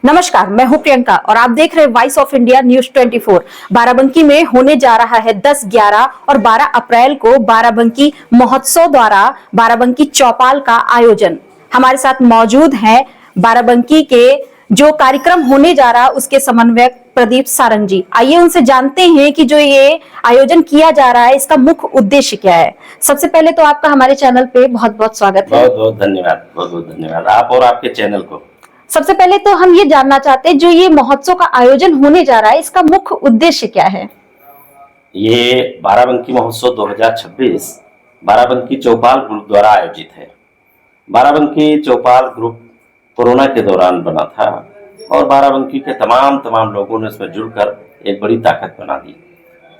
नमस्कार, मैं हूं प्रियंका और आप देख रहे हैं voice of India news 24। Barabanki में होने जा रहा है 10, 11 और 12 अप्रैल को बाराबंकी महोत्सव द्वारा बाराबंकी चौपाल का आयोजन। हमारे साथ मौजूद हैं बाराबंकी के जो कार्यक्रम होने जा रहा है उसके समन्वयक प्रदीप सारंग जी। आइए उनसे जानते हैं कि जो ये आयोजन किया जा रहा है इसका मुख्य उद्देश्य क्या है। सबसे पहले तो आपका हमारे चैनल पे बहुत बहुत स्वागत है। बहुत बहुत धन्यवाद आप और आपके चैनल को। सबसे पहले तो हम ये जानना चाहते हैं जो ये महोत्सव का आयोजन होने जा रहा है इसका मुख्य उद्देश्य क्या है। ये बाराबंकी महोत्सव 2026 बाराबंकी चौपाल ग्रुप द्वारा आयोजित है। बाराबंकी चौपाल ग्रुप कोरोना के दौरान बना था और बाराबंकी के तमाम लोगों ने इसमें जुड़कर एक बड़ी ताकत बना दी।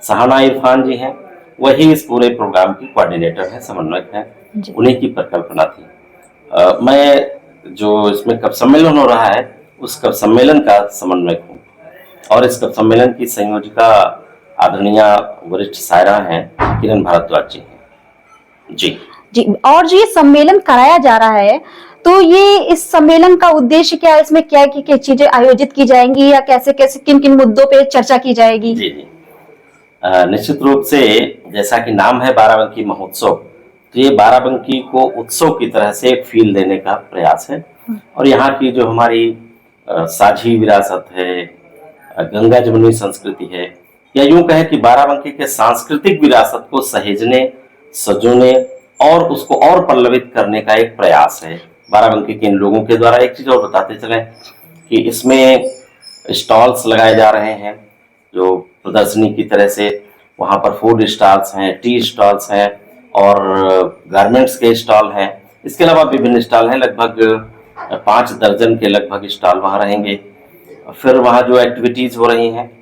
सहाना इरफान जी हैं, वही इस पूरे प्रोग्राम की कोऑर्डिनेटर है, समन्वयक है, उन्हीं की परिकल्पना थी। मैं जो इसमें कप सम्मेलन हो रहा है उस कप सम्मेलन का समन्वयक हूँ और इस कप सम्मेलन की संयोजिका आदरणीय वरिष्ठ शायरा हैं किरण भारद्वाज जी हैं। जी और जो ये सम्मेलन कराया जा रहा है तो ये इस सम्मेलन का उद्देश्य क्या है, इसमें क्या क्या चीजें आयोजित की जाएंगी या कैसे कैसे किन किन मुद्दों पे चर्चा की जाएगी। जी निश्चित रूप से जैसा कि नाम है बाराबंकी महोत्सव, तो ये बाराबंकी को उत्सव की तरह से एक फील देने का प्रयास है और यहाँ की जो हमारी साझी विरासत है, गंगा जमुनी संस्कृति है, या यूं कहे कि बाराबंकी के सांस्कृतिक विरासत को सहेजने, सजोने और उसको और पल्लवित करने का एक प्रयास है बाराबंकी के इन लोगों के द्वारा। एक चीज और बताते चलें कि इसमें स्टॉल्स लगाए जा रहे हैं जो प्रदर्शनी की तरह से, वहाँ पर फूड स्टॉल्स हैं, टी स्टॉल्स हैं और गारमेंट्स के स्टॉल हैं। इसके अलावा विभिन्न स्टॉल हैं, लगभग 5 दर्जन के लगभग स्टॉल वहाँ रहेंगे। फिर वहाँ जो एक्टिविटीज हो रही हैं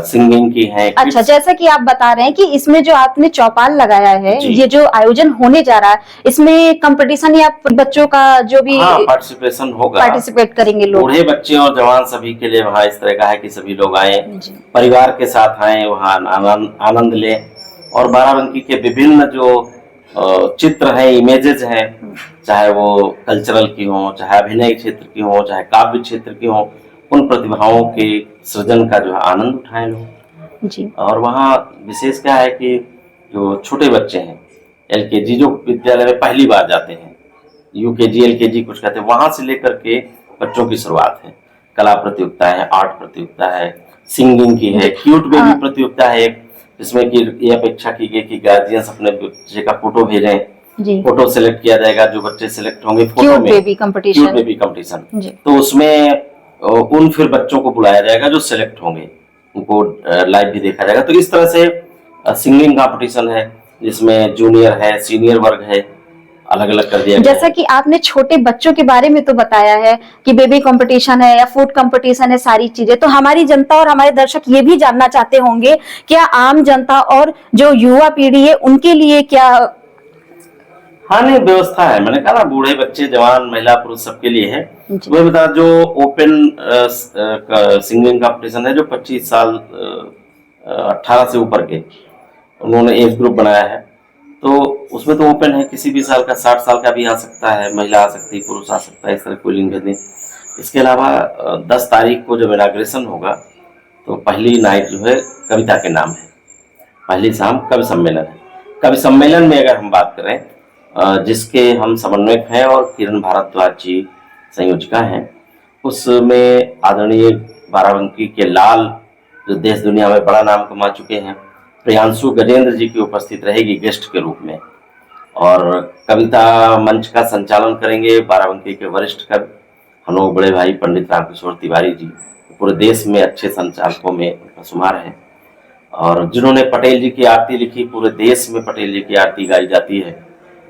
सिंगिंग की हैं। अच्छा, जैसा कि आप बता रहे हैं कि इसमें जो आपने चौपाल लगाया है, ये जो आयोजन होने जा रहा है इसमें कंपटीशन या बच्चों का जो भी पार्टिसिपेशन होगा, पार्टिसिपेट करेंगे लोग, बूढ़े बच्चे और जवान सभी के लिए वहाँ इस तरह का है कि सभी लोग आए, परिवार के साथ आए, वहाँ आनंद लें और बाराबंकी के विभिन्न जो चित्र हैं, इमेजेस हैं, चाहे वो कल्चरल की हो, चाहे अभिनय क्षेत्र की हो, चाहे काव्य क्षेत्र की हो, उन प्रतिभाओं के सृजन का जो है आनंद उठाएं लोग जी। और वहाँ विशेष क्या है कि जो छोटे बच्चे हैं, LKG जो विद्यालय में पहली बार जाते हैं, UKG LKG कुछ कहते हैं, वहाँ से लेकर के बच्चों की शुरुआत है। कला प्रतियोगिता है, आर्ट प्रतियोगिता है, सिंगिंग की है, क्यूट बेबी प्रतियोगिता है जिसमें कि ये अपेक्षा की गई कि गार्जियंस अपने बच्चे का फोटो भेजें, फोटो सिलेक्ट किया जाएगा, जो बच्चे सिलेक्ट होंगे फोटो में, क्यूट बेबी कंपटीशन, तो उसमें उन फिर बच्चों को बुलाया जाएगा जो सिलेक्ट होंगे, उनको लाइव भी देखा जाएगा। तो इस तरह से सिंगिंग कंपटीशन है जिसमें जूनियर है, सीनियर वर्ग है, अलग अलग कर दिया। जैसा कि आपने छोटे बच्चों के बारे में तो बताया है कि बेबी कंपटीशन है या फूड कंपटीशन है, सारी चीजें, तो हमारी जनता और हमारे दर्शक ये भी जानना चाहते होंगे क्या आम जनता और जो युवा पीढ़ी है उनके लिए क्या। हाँ नहीं, व्यवस्था है, मैंने कहा ना, बूढ़े बच्चे जवान महिला पुरुष सबके लिए है। वही बता, जो ओपन सिंगिंग कंपटीशन है जो 25 साल 18 से ऊपर के उन्होंने एज ग्रुप बनाया है, तो उसमें तो ओपन है, किसी भी साल का, 60 साल का भी आ सकता है, महिला आ सकती है, पुरुष आ सकता है, इस तरह कोई लिंग भेद नहीं। इसके अलावा 10 तारीख को जब इनाग्रेशन होगा तो पहली नाइट जो है कविता के नाम है, पहली शाम कवि सम्मेलन है। कवि सम्मेलन में अगर हम बात करें जिसके हम समन्वयक हैं और किरण भारद्वाज जी संयोजिका हैं, उसमें आदरणीय बाराबंकी के लाल जो देश दुनिया में बड़ा नाम कमा चुके हैं, प्रियांशु गजेंद्र जी की उपस्थित रहेगी गेस्ट के रूप में, और कविता मंच का संचालन करेंगे बाराबंकी के वरिष्ठ कवि हम लोग बड़े भाई पंडित रामकिशोर तिवारी जी, पूरे देश में अच्छे संचालकों में उनका शुमार है, और जिन्होंने पटेल जी की आरती लिखी, पूरे देश में पटेल जी की आरती गाई जाती है,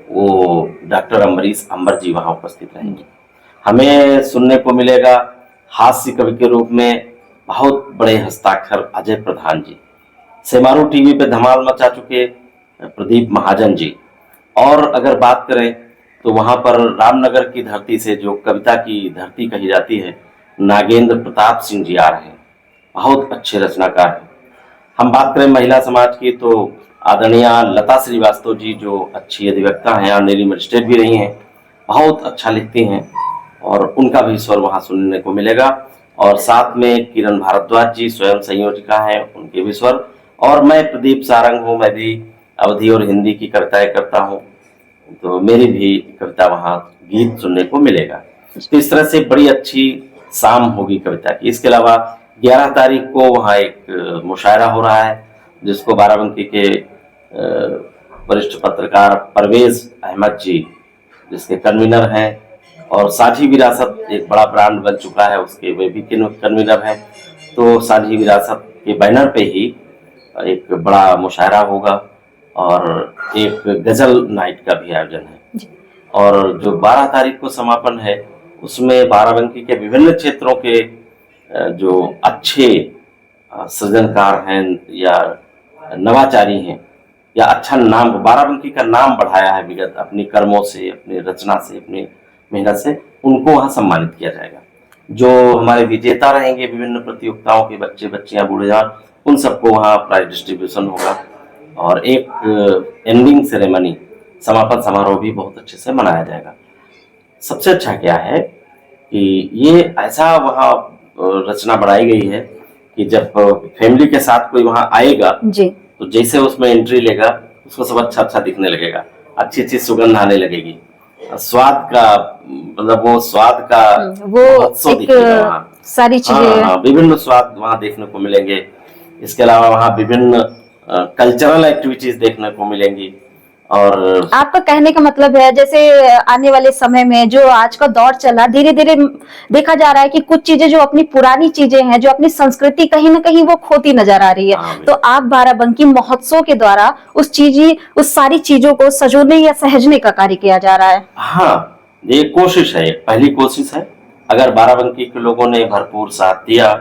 वो डॉक्टर अम्बरीश अंबर जी वहाँ उपस्थित रहेंगे। हमें सुनने को मिलेगा हास्य कवि के रूप में बहुत बड़े हस्ताक्षर अजय प्रधान जी, सेमारू टीवी पे धमाल मचा चुके प्रदीप महाजन जी, और अगर बात करें तो वहाँ पर रामनगर की धरती से जो कविता की धरती कही जाती है, नागेंद्र प्रताप सिंह जी आ रहे हैं, बहुत अच्छे रचनाकार हैं। हम बात करें महिला समाज की तो आदरणीय लता श्रीवास्तव जी जो अच्छी अधिवक्ता हैं और मेरी मजिस्ट्रेट भी रही हैं, बहुत अच्छा लिखती हैं और उनका भी स्वर वहाँ सुनने को मिलेगा। और साथ में किरण भारद्वाज जी स्वयं संयोजिका हैं, उनके भी स्वर, और मैं प्रदीप सारंग हूँ, मैं भी अवधी और हिंदी की कविताएं करता हूँ, तो मेरी भी कविता वहाँ गीत सुनने को मिलेगा। तो इस तरह से बड़ी अच्छी शाम होगी कविता की। इसके अलावा 11 तारीख को वहाँ एक मुशायरा हो रहा है, जिसको बाराबंकी के वरिष्ठ पत्रकार परवेज अहमद जी जिसके कन्वीनर हैं, और साझी विरासत एक बड़ा ब्रांड बन चुका है, उसके वे भी कन्वीनर हैं। तो साझी विरासत के बैनर पे ही एक बड़ा मुशायरा होगा और एक गजल नाइट का भी आयोजन है। और जो 12 तारीख को समापन है, उसमें बाराबंकी के विभिन्न क्षेत्रों के जो अच्छे सृजनकार हैं या नवाचारी हैं या अच्छा नाम, बाराबंकी का नाम बढ़ाया है विगत अपनी कर्मों से, अपनी रचना से, अपनी मेहनत से, उनको वहाँ सम्मानित किया जाएगा। जो हमारे विजेता रहेंगे विभिन्न प्रतियोगिताओं के बच्चे बच्चियां बूढ़े जवान, उन सबको वहाँ प्राइज डिस्ट्रीब्यूशन होगा और एक एंडिंग सेरेमनी, समापन समारोह भी बहुत अच्छे से मनाया जाएगा। सबसे अच्छा क्या है कि ये ऐसा वहाँ रचना बनाई गई है कि जब फैमिली के साथ कोई वहाँ आएगा जी, तो जैसे उसमें एंट्री लेगा उसको सब अच्छा अच्छा दिखने लगेगा, अच्छी अच्छी सुगंध आने लगेगी, स्वाद का मतलब वो स्वाद का वो महोत्सव एक दिखेगा वहाँ। सारी चीजें हाँ, विभिन्न स्वाद वहाँ देखने को मिलेंगे। इसके अलावा वहाँ विभिन्न कल्चरल एक्टिविटीज देखने को मिलेंगी। और आपका कहने का मतलब है जैसे आने वाले समय में जो आज का दौर चला, धीरे धीरे देखा जा रहा है कि कुछ चीजें जो अपनी पुरानी चीजें हैं, जो अपनी संस्कृति कहीं ना कहीं वो खोती नजर आ रही है। हाँ, तो आप बाराबंकी महोत्सव के द्वारा उस सारी चीजों को सजोने या सहजने का कार्य किया जा रहा है। हाँ, ये कोशिश है, पहली कोशिश है। अगर बाराबंकी के लोगों ने भरपूर साथ दिया,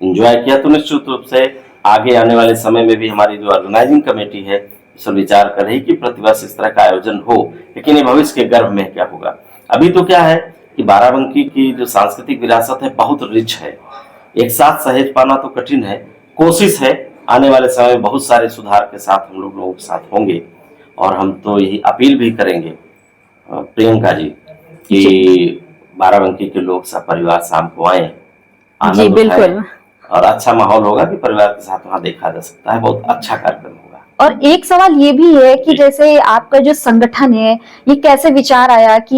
एंजॉय किया, तो निश्चित रूप से आगे आने वाले समय में भी हमारी जो ऑर्गेनाइजिंग कमेटी है इस पर विचार कर रही कि प्रतिवर्ष इस तरह का आयोजन हो। लेकिन ये भविष्य के गर्भ में क्या होगा। अभी तो क्या है कि बाराबंकी की जो सांस्कृतिक विरासत है बहुत रिच है, एक साथ सहेज पाना तो कठिन है। कोशिश है आने वाले समय में बहुत सारे सुधार के साथ हम लोगों के साथ होंगे। और हम तो यही अपील भी करेंगे प्रियंका जी कि बाराबंकी के लोग सब परिवार शाम को आए, जी आनंद बिल्कुल। उठाएं, और अच्छा माहौल होगा कि परिवार के साथ वहाँ देखा जा सकता है, बहुत अच्छा कार्यक्रम होगा। और एक सवाल ये भी है कि जैसे आपका जो संगठन है, ये कैसे विचार आया कि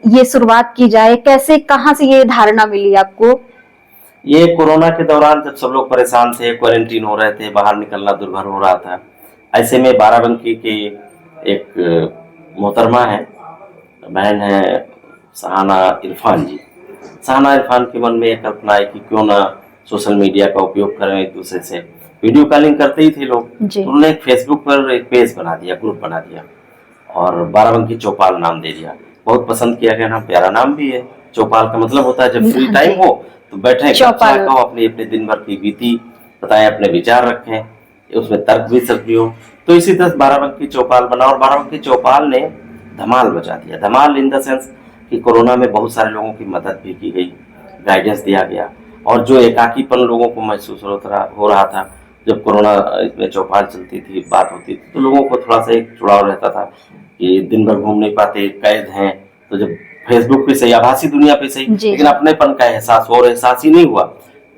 ये शुरुआत की जाए, कैसे कहाँ से ये धारणा मिली आपको? ये कोरोना के दौरान जब सब लोग परेशान थे, क्वारंटीन हो रहे थे, बाहर निकलना दुर्भर हो रहा था, ऐसे में बाराबंकी की एक मोहतरमा है, बहन है सहाना इरफान जी। सहाना इरफान के मन में एक कल्पना है कि क्यों ना सोशल मीडिया का उपयोग करें, एक दूसरे से वीडियो कॉलिंग करते ही थे लोग, तो उन्होंने एक फेसबुक पर एक पेज बना दिया, ग्रुप बना दिया और बाराबंकी चौपाल नाम दे दिया। बहुत पसंद किया गया नाम, प्यारा नाम भी है। चौपाल का मतलब होता है जब फ्री टाइम हो तो बैठे, चौपाल कहो, अपनी अपने दिन भर की बीती बताएं, अपने विचार रखें, उसमें तर्क भी सक भी हो। तो इसी तरह बाराबंकी चौपाल बना और बाराबंकी चौपाल ने धमाल मचा दिया। धमाल इन द सेंस कि कोरोना में बहुत सारे लोगों की मदद भी की गई, गाइडेंस दिया गया, और जो एकाकीपन लोगों को महसूस हो रहा था जब कोरोना इसमें चौपाल चलती थी, बात होती थी, तो लोगों को थोड़ा सा एक जुड़ाव रहता था कि दिन भर घूम नहीं पाते, कैद हैं, तो जब फेसबुक पे सही, आभासी दुनिया पे सही, लेकिन अपनेपन का एहसास और एहसास ही नहीं हुआ,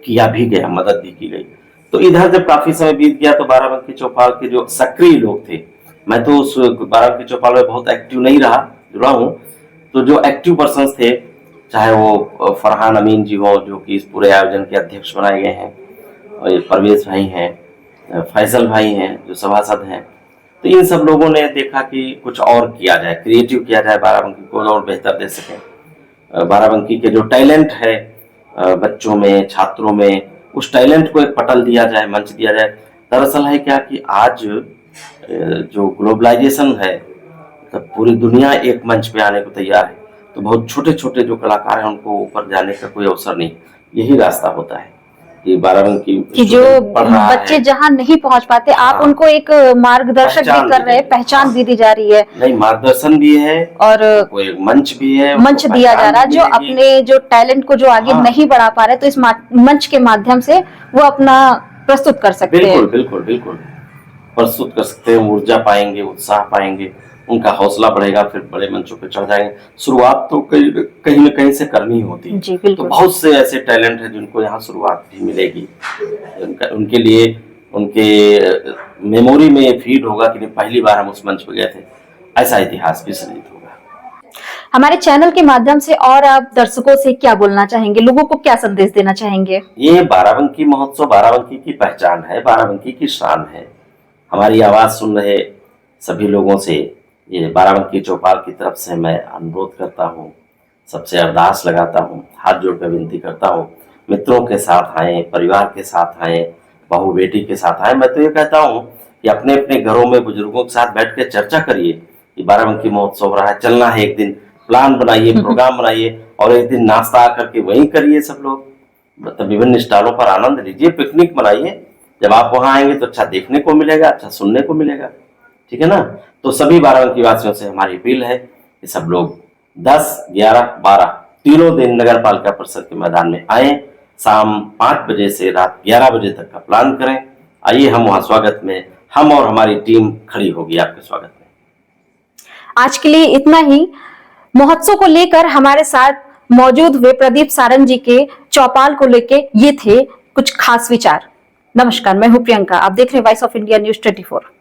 किया भी गया, मदद भी की गई। तो इधर जब काफी समय बीत गया तो बाराबंकी चौपाल के जो सक्रिय लोग थे, मैं तो उस बाराबंकी चौपाल में बहुत एक्टिव नहीं रहा, जुड़ा हूँ, तो जो एक्टिव पर्सन थे, चाहे वो फरहान अमीन जी हो जो कि इस पूरे आयोजन के अध्यक्ष बनाए गए हैं, और ये परवेज भाई हैं, फैसल भाई हैं जो सभासद हैं, तो इन सब लोगों ने देखा कि कुछ और किया जाए, क्रिएटिव किया जाए, बाराबंकी को और बेहतर दे सकें। बाराबंकी के जो टैलेंट है बच्चों में, छात्रों में, उस टैलेंट को एक पटल दिया जाए, मंच दिया जाए। दरअसल है क्या कि आज जो ग्लोबलाइजेशन है, तो पूरी दुनिया एक मंच पे आने को तैयार है, तो बहुत छोटे छोटे जो कलाकार हैं उनको ऊपर जाने का कोई अवसर नहीं। यही रास्ता होता है कि बाराबंकी कि जो बच्चे जहां नहीं पहुंच पाते, आप उनको एक मार्गदर्शक भी कर रहे हैं, पहचान भी दी जा रही है। नहीं, मार्गदर्शन भी है और कोई मंच भी है, मंच दिया जा रहा है, जो अपने जो टैलेंट को जो आगे नहीं बढ़ा पा रहे, तो इस मंच के माध्यम से वो अपना प्रस्तुत कर सकते हैं। बिल्कुल बिल्कुल बिल्कुल प्रस्तुत कर सकते हैं, ऊर्जा पाएंगे, उत्साह पाएंगे, उनका हौसला बढ़ेगा, फिर बड़े मंचों पे चढ़ जाएंगे। शुरुआत तो कहीं न कहीं से करनी होती है। जी तो बिल्कुल। बहुत से ऐसे टैलेंट हैं जिनको यहाँ शुरुआत भी मिलेगी। उनके लिए उनके मेमोरी में फीड होगा कि नहीं, पहली बार हम उस मंच पे गए थे, ऐसा इतिहास भी सृजित होगा। हमारे चैनल के माध्यम से और आप दर्शकों से क्या बोलना चाहेंगे, लोगों को क्या संदेश देना चाहेंगे? ये बाराबंकी महोत्सव बाराबंकी की पहचान है, बाराबंकी की शान है। हमारी आवाज सुन रहे सभी लोगों से ये बाराबंकी चौपाल की तरफ से मैं अनुरोध करता हूँ, सबसे अरदास लगाता हूँ, हाथ जोड़कर विनती करता हूँ, मित्रों के साथ आए, परिवार के साथ आए, बहू बेटी के साथ आए। मैं तो ये कहता हूँ कि अपने अपने घरों में बुजुर्गों के साथ बैठ के चर्चा करिए कि बाराबंकी महोत्सव हो रहा है, चलना है एक दिन, प्लान बनाइए, प्रोग्राम बनाइए और एक दिन नाश्ता करके वहीं करिए सब लोग। मतलब विभिन्न स्टॉलों पर आनंद लीजिए, पिकनिक मनाइए। जब आप वहां आएंगे तो अच्छा देखने को मिलेगा, अच्छा सुनने को मिलेगा, ठीक है ना। तो सभी बाराबंकी वासियों से हमारी अपील है कि सब लोग 10, 11, 12 तीनों दिन नगर पालिका परिषद के मैदान में आए। शाम 5 बजे से रात 11 बजे तक का प्लान करें। आइए, हम वहां स्वागत में, हम और हमारी टीम खड़ी होगी आपके स्वागत में। आज के लिए इतना ही। महोत्सव को लेकर हमारे साथ मौजूद हुए प्रदीप सारंग जी के चौपाल को लेके ये थे कुछ खास विचार। नमस्कार, मैं हूं प्रियंका, आप देख रहे हैं वॉइस ऑफ इंडिया न्यूज़ 24।